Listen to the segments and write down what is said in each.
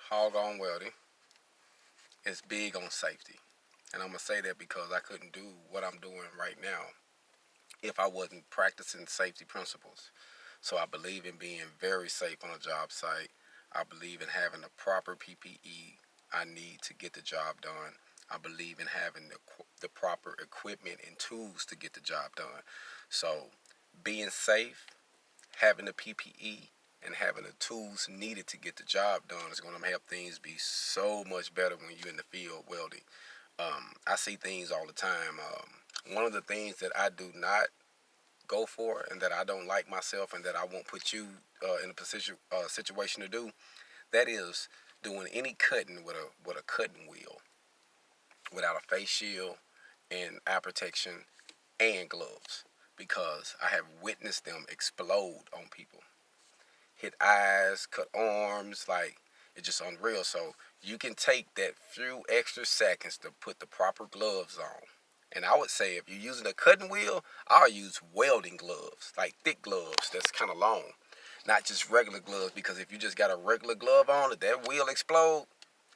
Hog on Welding is big on safety. And I'm going to say that because I couldn't do what I'm doing right now if I wasn't practicing safety principles. So I believe in being very safe on a job site. I believe in having the proper PPE I need to get the job done. I believe in having the proper equipment and tools to get the job done. So being safe, having the PPE, and having the tools needed to get the job done is going to help things be so much better when you're in the field welding. I see things all the time. One of the things that I do not go for and that I don't like myself and that I won't put you in a situation to do, that is doing any cutting with a cutting wheel without a face shield and eye protection and gloves, because I have witnessed them explode on people, hit eyes, cut arms, like it's just unreal. So you can take that few extra seconds to put the proper gloves on. And I would say if you're using a cutting wheel, I'll use welding gloves, like thick gloves that's kind of long, not just regular gloves, because if you just got a regular glove on, if that wheel explode,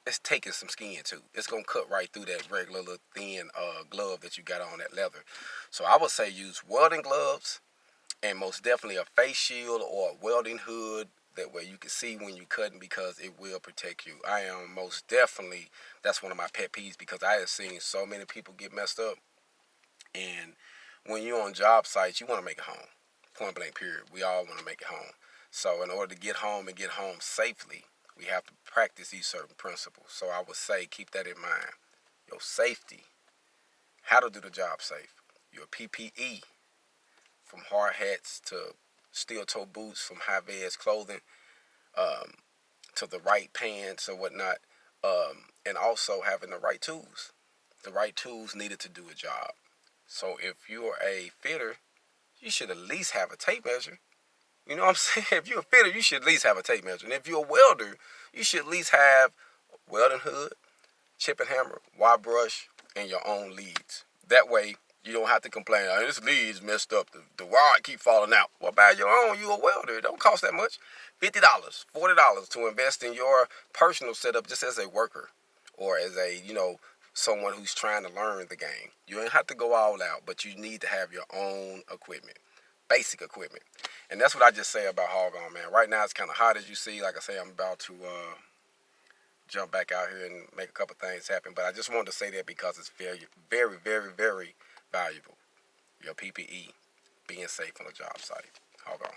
it's taking some skin too. It's gonna cut right through that regular little thin glove that you got on, that leather. So I would say use welding gloves, and most definitely a face shield or a welding hood. That way you can see when you're cutting, because it will protect you. I am most definitely, that's one of my pet peeves, because I have seen so many people get messed up. And when you're on job sites, you want to make it home. Point blank period. We all want to make it home. So in order to get home and get home safely, we have to practice these certain principles. So I would say keep that in mind. Your safety, how to do the job safe, your PPE, from hard hats to steel toe boots, from high vis clothing, um, to the right pants or whatnot, and also having the right tools needed to do a job. So if you're a fitter, you should at least have a tape measure. You know what I'm saying? If you're a fitter, you should at least have a tape measure. And if you're a welder, you should at least have a welding hood, chip and hammer, wire brush, and your own leads. That way, you don't have to complain, oh, this lead's messed up, the rod keep falling out. Well, buy your own, you a welder. It don't cost that much. $50, $40 to invest in your personal setup just as a worker, or as a, someone who's trying to learn the game. You don't have to go all out, but you need to have your own equipment, basic equipment. And that's what I just say about Hog On, man. Right now it's kind of hot, as you see. Like I say, I'm about to jump back out here and make a couple things happen. But I just wanted to say that because it's very, very, very, very valuable. Your PPE, being safe on a job site. Hog On.